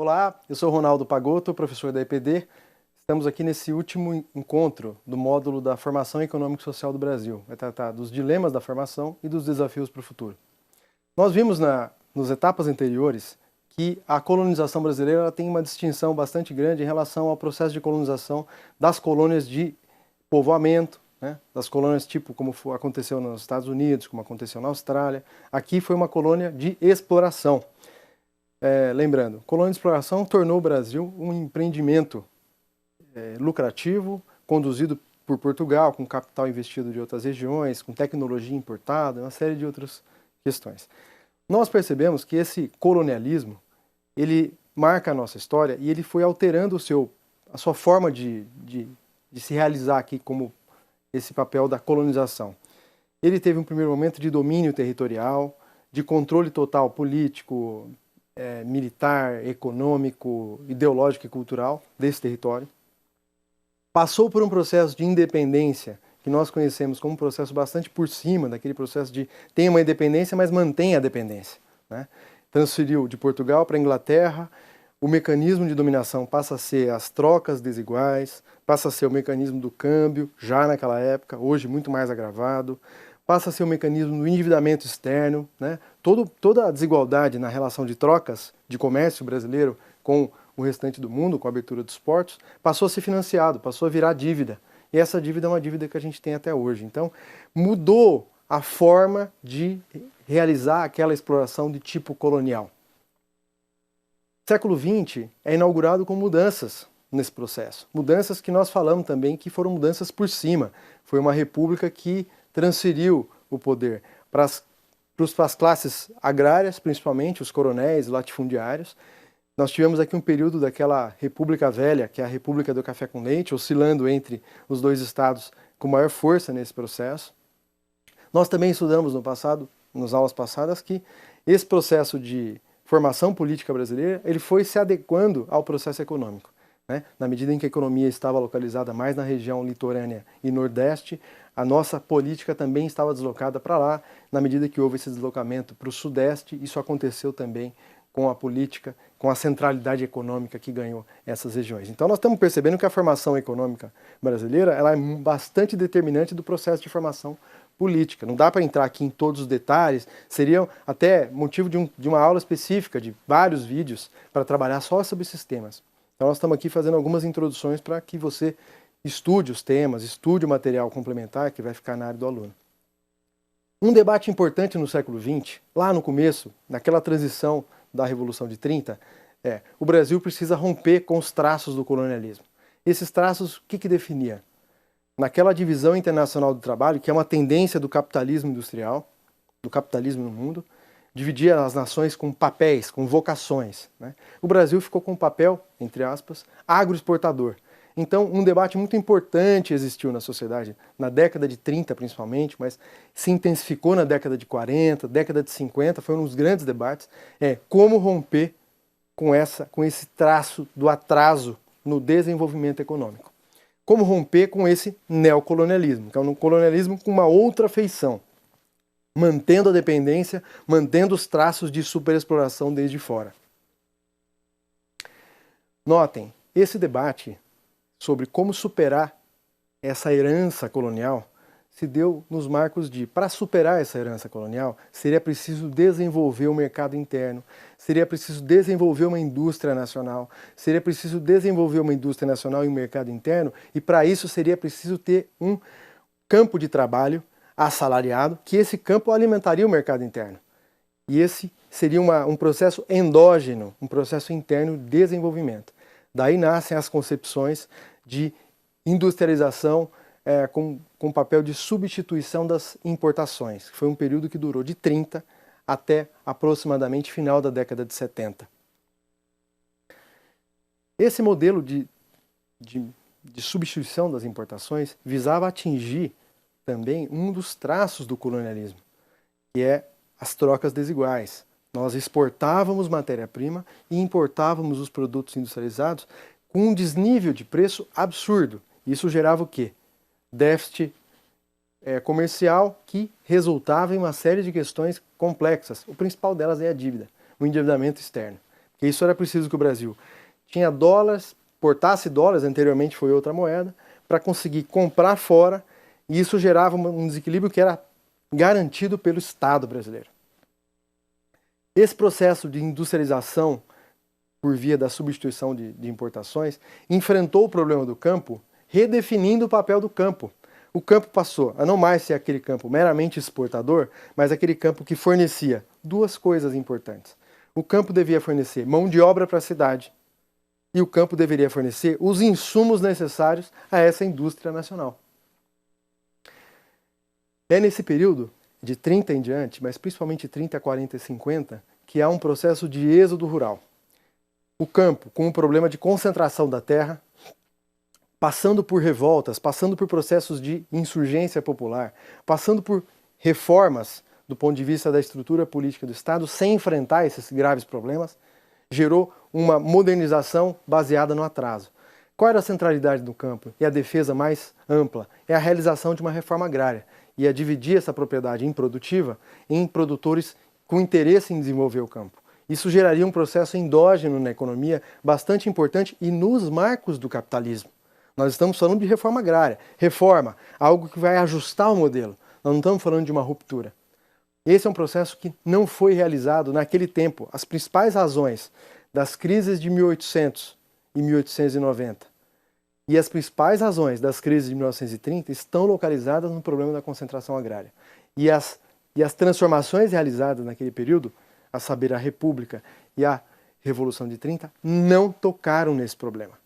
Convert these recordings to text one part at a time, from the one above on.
Olá, eu sou Ronaldo Pagotto, professor da EPD. Estamos aqui nesse último encontro do módulo da Formação Econômica e Social do Brasil. Vai tratar dos dilemas da formação e dos desafios para o futuro. Nós vimos nas etapas anteriores que a colonização brasileira ela tem uma distinção bastante grande em relação ao processo de colonização das colônias de povoamento, né? Das colônias tipo como aconteceu nos Estados Unidos, como aconteceu na Austrália. Aqui foi uma colônia de exploração. Lembrando, colônia de exploração tornou o Brasil um empreendimento lucrativo, conduzido por Portugal, com capital investido de outras regiões, com tecnologia importada, uma série de outras questões. Nós percebemos que esse colonialismo, ele marca a nossa história e ele foi alterando a sua forma de se realizar aqui como esse papel da colonização. Ele teve um primeiro momento de domínio territorial, de controle total político, militar, econômico, ideológico e cultural desse território. Passou por um processo de independência, que nós conhecemos como um processo bastante por cima daquele processo de tem uma independência, mas mantém a dependência, né? Transferiu de Portugal para a Inglaterra, o mecanismo de dominação passa a ser as trocas desiguais, passa a ser o mecanismo do câmbio, já naquela época, hoje muito mais agravado, passa a ser o mecanismo do endividamento externo, né? Toda a desigualdade na relação de trocas de comércio brasileiro com o restante do mundo, com a abertura dos portos, passou a ser financiado, passou a virar dívida. E essa dívida é uma dívida que a gente tem até hoje. Então, mudou a forma de realizar aquela exploração de tipo colonial. O século XX é inaugurado com mudanças nesse processo. Mudanças que nós falamos também que foram mudanças por cima. Foi uma república que transferiu o poder para as classes agrárias, principalmente os coronéis, latifundiários. Nós tivemos aqui um período daquela República Velha, que é a República do Café com Leite, oscilando entre os dois estados com maior força nesse processo. Nós também estudamos no passado, nas aulas passadas, que esse processo de formação política brasileira ele foi se adequando ao processo econômico, né? Na medida em que a economia estava localizada mais na região litorânea e nordeste, a nossa política também estava deslocada para lá. Na medida que houve esse deslocamento para o sudeste, isso aconteceu também com a política, com a centralidade econômica que ganhou essas regiões. Então nós estamos percebendo que a formação econômica brasileira ela é bastante determinante do processo de formação política. Não dá para entrar aqui em todos os detalhes, seria até motivo de uma aula específica, de vários vídeos, para trabalhar só sobre esses temas. Então nós estamos aqui fazendo algumas introduções para que você estude os temas, estude o material complementar que vai ficar na área do aluno. Um debate importante no século XX, lá no começo, naquela transição da Revolução de 30, o Brasil precisa romper com os traços do colonialismo. Esses traços, o que definia? Naquela divisão internacional do trabalho, que é uma tendência do capitalismo industrial, do capitalismo no mundo, dividia as nações com papéis, com vocações, né? O Brasil ficou com um papel, entre aspas, agroexportador. Então, um debate muito importante existiu na sociedade, na década de 30 principalmente, mas se intensificou na década de 40, década de 50, foi um dos grandes debates, como romper com esse traço do atraso no desenvolvimento econômico. Como romper com esse neocolonialismo, que é um colonialismo com uma outra feição, mantendo a dependência, mantendo os traços de superexploração desde fora. Notem, esse debate sobre como superar essa herança colonial se deu nos marcos de, para superar essa herança colonial, seria preciso desenvolver o mercado interno, seria preciso desenvolver uma indústria nacional, seria preciso desenvolver uma indústria nacional e um mercado interno, e para isso seria preciso ter um campo de trabalho assalariado, que esse campo alimentaria o mercado interno. E esse seria um processo endógeno, um processo interno de desenvolvimento. Daí nascem as concepções de industrialização com papel de substituição das importações, que foi um período que durou de 30 até aproximadamente final da década de 70. Esse modelo de substituição das importações visava atingir também um dos traços do colonialismo, que é as trocas desiguais. Nós exportávamos matéria-prima e importávamos os produtos industrializados com um desnível de preço absurdo. Isso gerava o quê? Déficit comercial que resultava em uma série de questões complexas. O principal delas é a dívida, o endividamento externo. Porque isso era preciso que o Brasil tinha dólares, portasse dólares, anteriormente foi outra moeda, para conseguir comprar fora, e isso gerava um desequilíbrio que era garantido pelo Estado brasileiro. Esse processo de industrialização por via da substituição de importações enfrentou o problema do campo, redefinindo o papel do campo. O campo passou a não mais ser aquele campo meramente exportador, mas aquele campo que fornecia duas coisas importantes. O campo devia fornecer mão de obra para a cidade e o campo deveria fornecer os insumos necessários a essa indústria nacional. É nesse período, de 30 em diante, mas principalmente 30, 40 e 50, que há um processo de êxodo rural. O campo, com um problema de concentração da terra, passando por revoltas, passando por processos de insurgência popular, passando por reformas do ponto de vista da estrutura política do Estado, sem enfrentar esses graves problemas, gerou uma modernização baseada no atraso. Qual era a centralidade do campo? E a defesa mais ampla? É a realização de uma reforma agrária e a dividir essa propriedade improdutiva em produtores com interesse em desenvolver o campo. Isso geraria um processo endógeno na economia bastante importante e nos marcos do capitalismo. Nós estamos falando de reforma agrária. Reforma, algo que vai ajustar o modelo. Nós não estamos falando de uma ruptura. Esse é um processo que não foi realizado naquele tempo. As principais razões das crises de 1800 e 1890 e as principais razões das crises de 1930 estão localizadas no problema da concentração agrária. E as transformações realizadas naquele período, a saber, a República e a Revolução de 30, não tocaram nesse problema.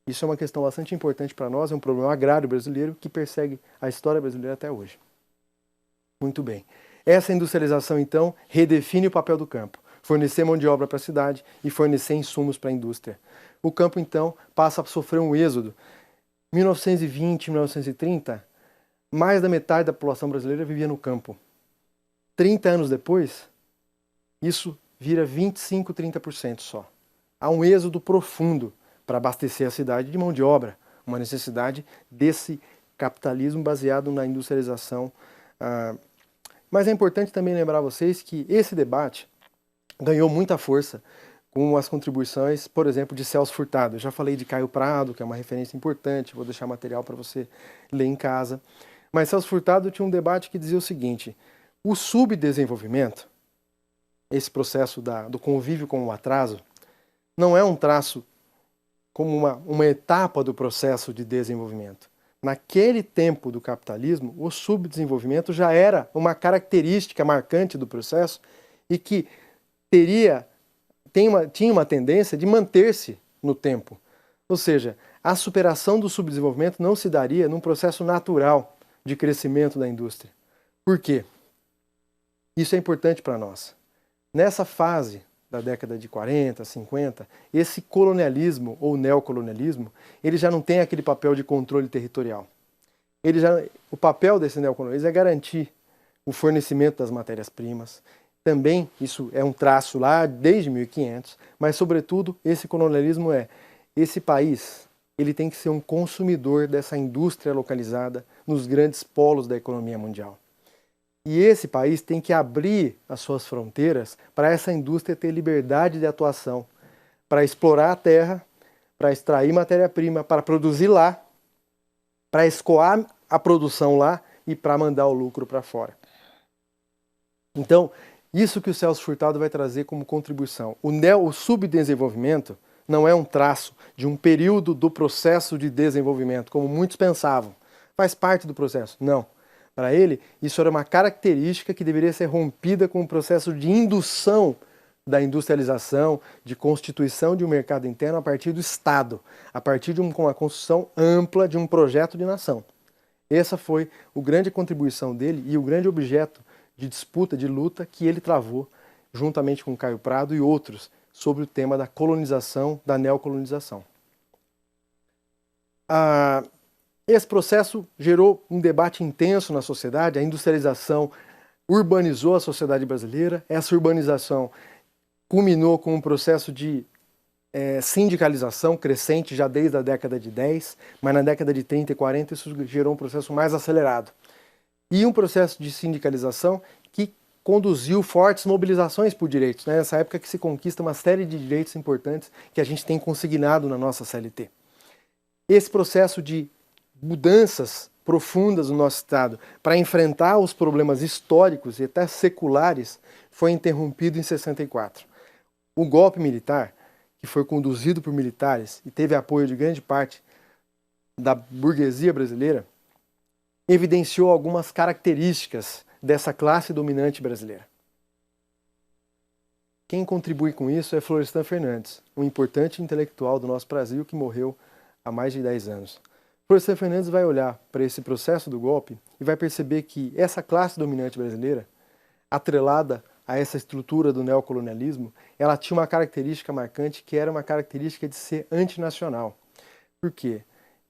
Isso é uma questão bastante importante para nós, é um problema agrário brasileiro que persegue a história brasileira até hoje. Muito bem. Essa industrialização, então, redefine o papel do campo. Fornecer mão de obra para a cidade e fornecer insumos para a indústria. O campo, então, passa a sofrer um êxodo. 1920, 1930, mais da metade da população brasileira vivia no campo. 30 anos depois, isso vira 25, 30% só. Há um êxodo profundo para abastecer a cidade de mão de obra, uma necessidade desse capitalismo baseado na industrialização. Mas é importante também lembrar a vocês que esse debate ganhou muita força com as contribuições, por exemplo, de Celso Furtado. Eu já falei de Caio Prado, que é uma referência importante, vou deixar material para você ler em casa. Mas Celso Furtado tinha um debate que dizia o seguinte: o subdesenvolvimento, esse processo do convívio com o atraso, não é um traço como uma etapa do processo de desenvolvimento. Naquele tempo do capitalismo, o subdesenvolvimento já era uma característica marcante do processo e que tinha uma tendência de manter-se no tempo. Ou seja, a superação do subdesenvolvimento não se daria num processo natural de crescimento da indústria. Por quê? Isso é importante para nós. Nessa fase da década de 40, 50, esse colonialismo ou neocolonialismo, ele já não tem aquele papel de controle territorial. O papel desse neocolonialismo é garantir o fornecimento das matérias-primas. Também isso é um traço lá desde 1500, mas sobretudo esse colonialismo esse país, ele tem que ser um consumidor dessa indústria localizada nos grandes polos da economia mundial. E esse país tem que abrir as suas fronteiras para essa indústria ter liberdade de atuação, para explorar a terra, para extrair matéria-prima, para produzir lá, para escoar a produção lá e para mandar o lucro para fora. Então, isso que o Celso Furtado vai trazer como contribuição. O subdesenvolvimento não é um traço de um período do processo de desenvolvimento, como muitos pensavam. Faz parte do processo. Não. Para ele, isso era uma característica que deveria ser rompida com o processo de indução da industrialização, de constituição de um mercado interno a partir do Estado, a partir de uma construção ampla de um projeto de nação. Essa foi a grande contribuição dele e o grande objeto de disputa, de luta que ele travou, juntamente com Caio Prado e outros, sobre o tema da colonização, da neocolonização. Esse processo gerou um debate intenso na sociedade, a industrialização urbanizou a sociedade brasileira, essa urbanização culminou com um processo de sindicalização crescente já desde a década de 10, mas na década de 30 e 40 isso gerou um processo mais acelerado. E um processo de sindicalização que conduziu fortes mobilizações por direitos, né? Nessa época que se conquista uma série de direitos importantes que a gente tem consignado na nossa CLT. Esse processo de mudanças profundas no nosso Estado para enfrentar os problemas históricos e até seculares foi interrompido em 64. O golpe militar, que foi conduzido por militares e teve apoio de grande parte da burguesia brasileira, evidenciou algumas características dessa classe dominante brasileira. Quem contribui com isso é Florestan Fernandes, um importante intelectual do nosso Brasil que morreu há mais de 10 anos. Florestan Fernandes vai olhar para esse processo do golpe e vai perceber que essa classe dominante brasileira, atrelada a essa estrutura do neocolonialismo, ela tinha uma característica marcante que era uma característica de ser antinacional. Por quê?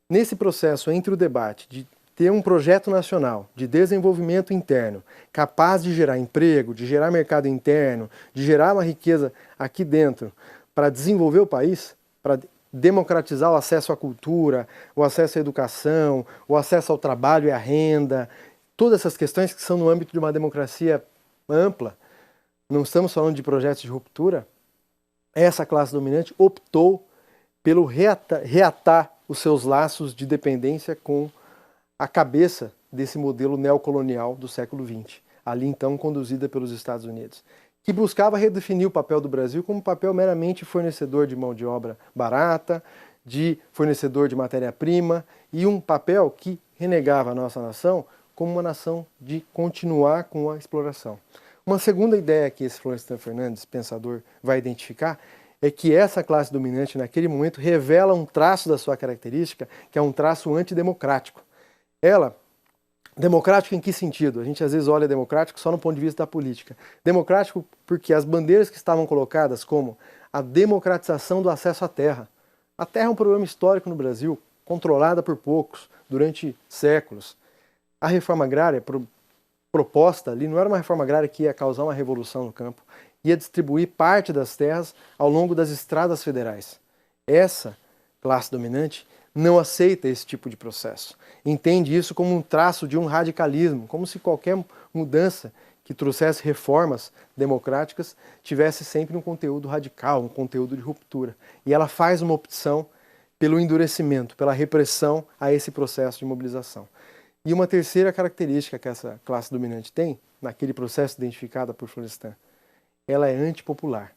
Nesse processo entre o debate de ter um projeto nacional de desenvolvimento interno capaz de gerar emprego, de gerar mercado interno, de gerar uma riqueza aqui dentro para desenvolver o país, para democratizar o acesso à cultura, o acesso à educação, o acesso ao trabalho e à renda, todas essas questões que são no âmbito de uma democracia ampla, não estamos falando de projetos de ruptura, essa classe dominante optou pelo reatar os seus laços de dependência com a cabeça desse modelo neocolonial do século XX, ali então conduzida pelos Estados Unidos, que buscava redefinir o papel do Brasil como um papel meramente fornecedor de mão de obra barata, de fornecedor de matéria-prima, e um papel que renegava a nossa nação como uma nação de continuar com a exploração. Uma segunda ideia que esse Florestan Fernandes, pensador, vai identificar é que essa classe dominante naquele momento revela um traço da sua característica, que é um traço antidemocrático. Ela, democrático em que sentido? A gente às vezes olha democrático só no ponto de vista da política. Democrático porque as bandeiras que estavam colocadas como a democratização do acesso à terra. A terra é um problema histórico no Brasil, controlada por poucos durante séculos. A reforma agrária proposta ali não era uma reforma agrária que ia causar uma revolução no campo, ia distribuir parte das terras ao longo das estradas federais. Essa classe dominante não aceita esse tipo de processo. Entende isso como um traço de um radicalismo, como se qualquer mudança que trouxesse reformas democráticas tivesse sempre um conteúdo radical, um conteúdo de ruptura. E ela faz uma opção pelo endurecimento, pela repressão a esse processo de mobilização. E uma terceira característica que essa classe dominante tem, naquele processo identificado por Florestan, ela é antipopular.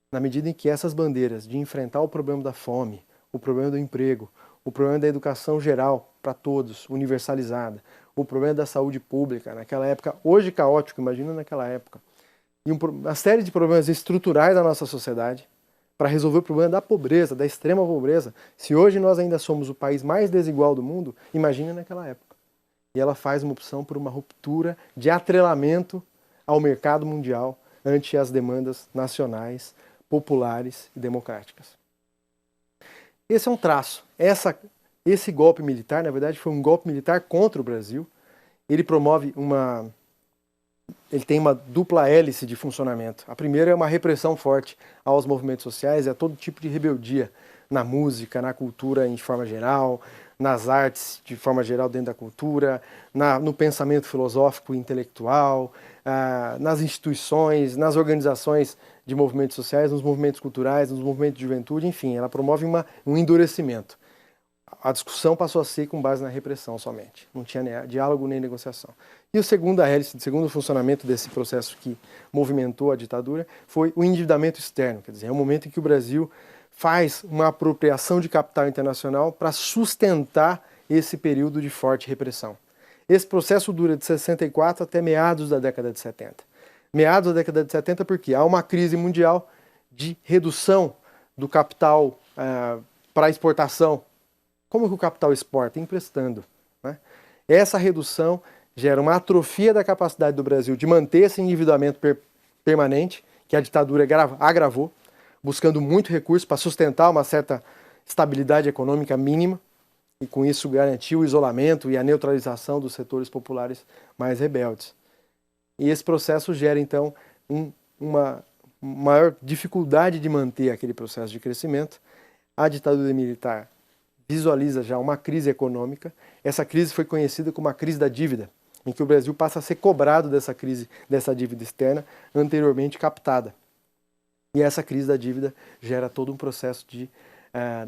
Na medida em que essas bandeiras de enfrentar o problema da fome, o problema do emprego, o problema da educação geral para todos, universalizada, o problema da saúde pública, naquela época, hoje caótico, imagina naquela época, e uma série de problemas estruturais da nossa sociedade, para resolver o problema da pobreza, da extrema pobreza. Se hoje nós ainda somos o país mais desigual do mundo, imagina naquela época. E ela faz uma opção por uma ruptura de atrelamento ao mercado mundial ante as demandas nacionais, populares e democráticas. Esse é um traço. Esse golpe militar, na verdade, foi um golpe militar contra o Brasil. Ele tem uma dupla hélice de funcionamento. A primeira é uma repressão forte aos movimentos sociais e a todo tipo de rebeldia na música, na cultura em forma geral, nas artes de forma geral dentro da cultura, no pensamento filosófico e intelectual, nas instituições, nas organizações de movimentos sociais, nos movimentos culturais, nos movimentos de juventude, enfim, ela promove um endurecimento. A discussão passou a ser com base na repressão somente, não tinha diálogo nem negociação. E o segundo funcionamento desse processo que movimentou a ditadura foi o endividamento externo, quer dizer, é o momento em que o Brasil faz uma apropriação de capital internacional para sustentar esse período de forte repressão. Esse processo dura de 64 até meados da década de 70. Meados da década de 70 porque há uma crise mundial de redução do capital para exportação. Como que o capital exporta? Emprestando, né? Essa redução gera uma atrofia da capacidade do Brasil de manter esse endividamento permanente, que a ditadura agravou, buscando muito recurso para sustentar uma certa estabilidade econômica mínima, e com isso garantir o isolamento e a neutralização dos setores populares mais rebeldes. E esse processo gera, então, uma maior dificuldade de manter aquele processo de crescimento. A ditadura militar visualiza já uma crise econômica. Essa crise foi conhecida como a crise da dívida. em que o Brasil passa a ser cobrado dessa crise, dessa dívida externa anteriormente captada. E essa crise da dívida gera todo um processo de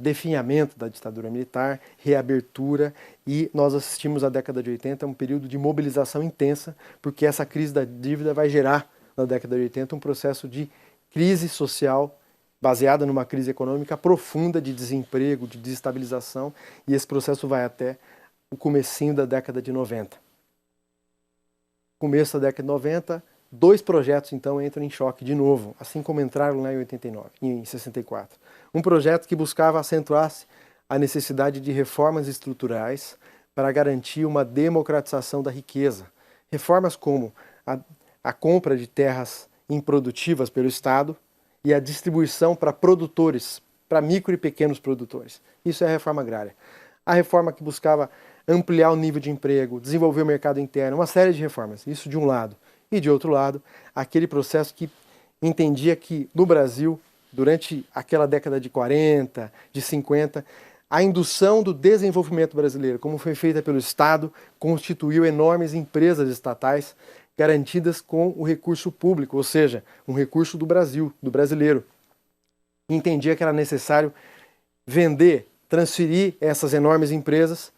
definhamento da ditadura militar, reabertura, e nós assistimos à década de 80 um período de mobilização intensa, porque essa crise da dívida vai gerar, na década de 80, um processo de crise social baseada numa crise econômica profunda de desemprego, de desestabilização, e esse processo vai até o comecinho da década de 90. Começo da década de 90, dois projetos então entram em choque de novo, assim como entraram lá em 64. Um projeto que buscava acentuar-se a necessidade de reformas estruturais para garantir uma democratização da riqueza. Reformas como a compra de terras improdutivas pelo Estado e a distribuição para produtores, para micro e pequenos produtores. Isso é a reforma agrária. A reforma que buscava ampliar o nível de emprego, desenvolver o mercado interno, uma série de reformas, isso de um lado. E de outro lado, aquele processo que entendia que no Brasil, durante aquela década de 40, de 50, a indução do desenvolvimento brasileiro, como foi feita pelo Estado, constituiu enormes empresas estatais garantidas com o recurso público, ou seja, um recurso do Brasil, do brasileiro. Entendia que era necessário vender, transferir essas enormes empresas,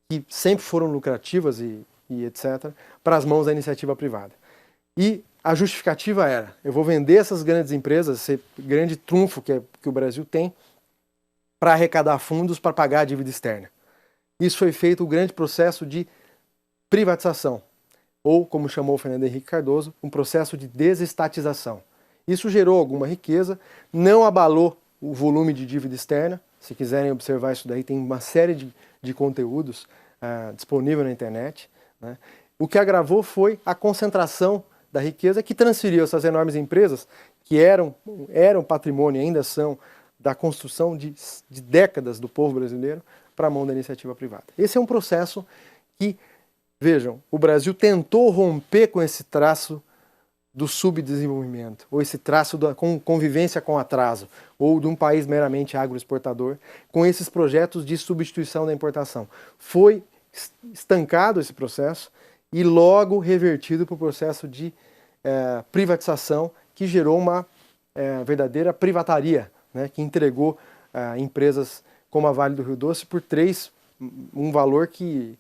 que sempre foram lucrativas e etc., para as mãos da iniciativa privada. E a justificativa era, eu vou vender essas grandes empresas, esse grande trunfo que o Brasil tem, para arrecadar fundos para pagar a dívida externa. Isso foi feito o grande processo de privatização, ou, como chamou o Fernando Henrique Cardoso, um processo de desestatização. Isso gerou alguma riqueza, não abalou o volume de dívida externa. Se quiserem observar isso daí, tem uma série de conteúdos disponível na internet, né? O que agravou foi a concentração da riqueza que transferiu essas enormes empresas, que eram patrimônio, ainda são, da construção de décadas do povo brasileiro, para a mão da iniciativa privada. Esse é um processo que, vejam, o Brasil tentou romper com esse traço do subdesenvolvimento, ou esse traço da convivência com atraso, ou de um país meramente agroexportador, com esses projetos de substituição da importação. Foi estancado esse processo e logo revertido para o processo de privatização, que gerou uma verdadeira privataria, né, que entregou empresas como a Vale do Rio Doce por um valor que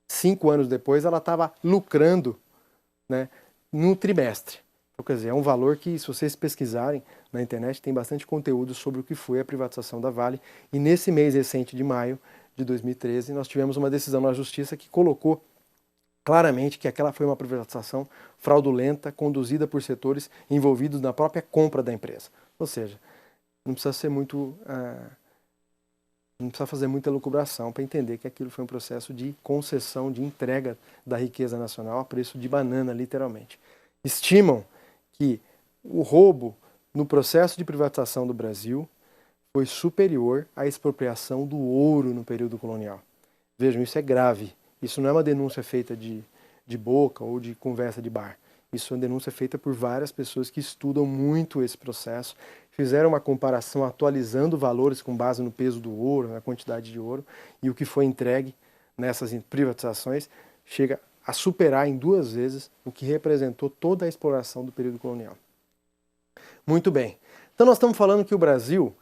5 anos depois ela estava lucrando, né, no trimestre. Então, quer dizer, é um valor que, se vocês pesquisarem na internet, tem bastante conteúdo sobre o que foi a privatização da Vale. E nesse mês recente de maio de 2013, nós tivemos uma decisão na Justiça que colocou claramente que aquela foi uma privatização fraudulenta, conduzida por setores envolvidos na própria compra da empresa. Ou seja, não precisa ser muito... não precisa fazer muita elucubração para entender que aquilo foi um processo de concessão, de entrega da riqueza nacional a preço de banana, literalmente. Estimam que o roubo no processo de privatização do Brasil foi superior à expropriação do ouro no período colonial. Vejam, isso é grave. Isso não é uma denúncia feita de boca ou de conversa de bar. Isso é uma denúncia feita por várias pessoas que estudam muito esse processo, fizeram uma comparação atualizando valores com base no peso do ouro, na quantidade de ouro, e o que foi entregue nessas privatizações chega a superar em 2 vezes o que representou toda a exploração do período colonial. Muito bem. Então nós estamos falando que o Brasil,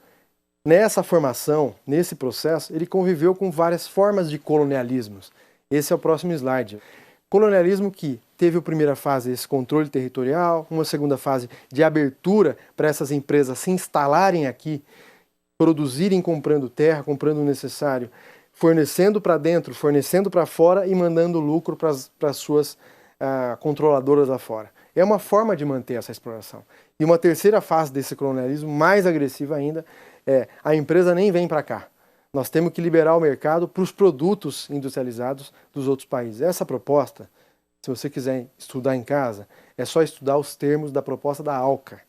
nessa formação, nesse processo, ele conviveu com várias formas de colonialismos. Esse é o próximo slide. Colonialismo que teve a primeira fase, esse controle territorial, uma segunda fase de abertura para essas empresas se instalarem aqui, produzirem comprando terra, comprando o necessário, fornecendo para dentro, fornecendo para fora e mandando lucro para as suas controladoras lá fora. É uma forma de manter essa exploração. E uma terceira fase desse colonialismo, mais agressiva ainda, é a empresa nem vem para cá. Nós temos que liberar o mercado para os produtos industrializados dos outros países. Essa proposta, se você quiser estudar em casa, é só estudar os termos da proposta da ALCA,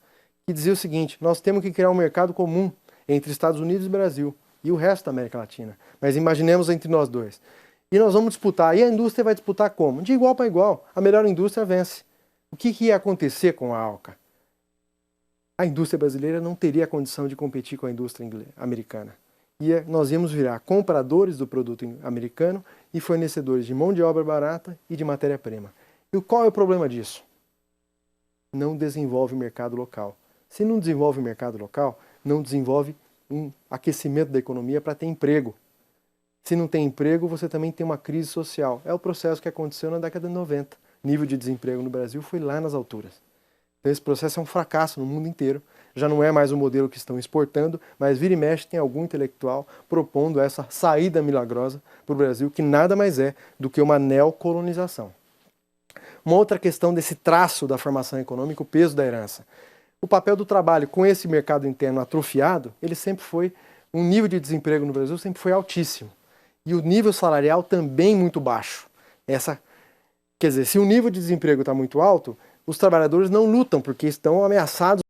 que dizia o seguinte: nós temos que criar um mercado comum entre Estados Unidos e Brasil e o resto da América Latina. Mas imaginemos entre nós dois. E nós vamos disputar. E a indústria vai disputar como? De igual para igual. A melhor indústria vence. O que ia acontecer com a ALCA? A indústria brasileira não teria a condição de competir com a indústria americana. nós íamos virar compradores do produto americano e fornecedores de mão de obra barata e de matéria-prima. E qual é o problema disso? Não desenvolve o mercado local. Se não desenvolve o mercado local, não desenvolve um aquecimento da economia para ter emprego. Se não tem emprego, você também tem uma crise social. É o processo que aconteceu na década de 90. O nível de desemprego no Brasil foi lá nas alturas. Então esse processo é um fracasso no mundo inteiro. Já não é mais o modelo que estão exportando, mas vira e mexe tem algum intelectual propondo essa saída milagrosa para o Brasil, que nada mais é do que uma neocolonização. Uma outra questão desse traço da formação econômica, o peso da herança. O papel do trabalho com esse mercado interno atrofiado, ele sempre foi, um nível de desemprego no Brasil sempre foi altíssimo. E o nível salarial também muito baixo. Quer dizer, se o nível de desemprego está muito alto, os trabalhadores não lutam porque estão ameaçados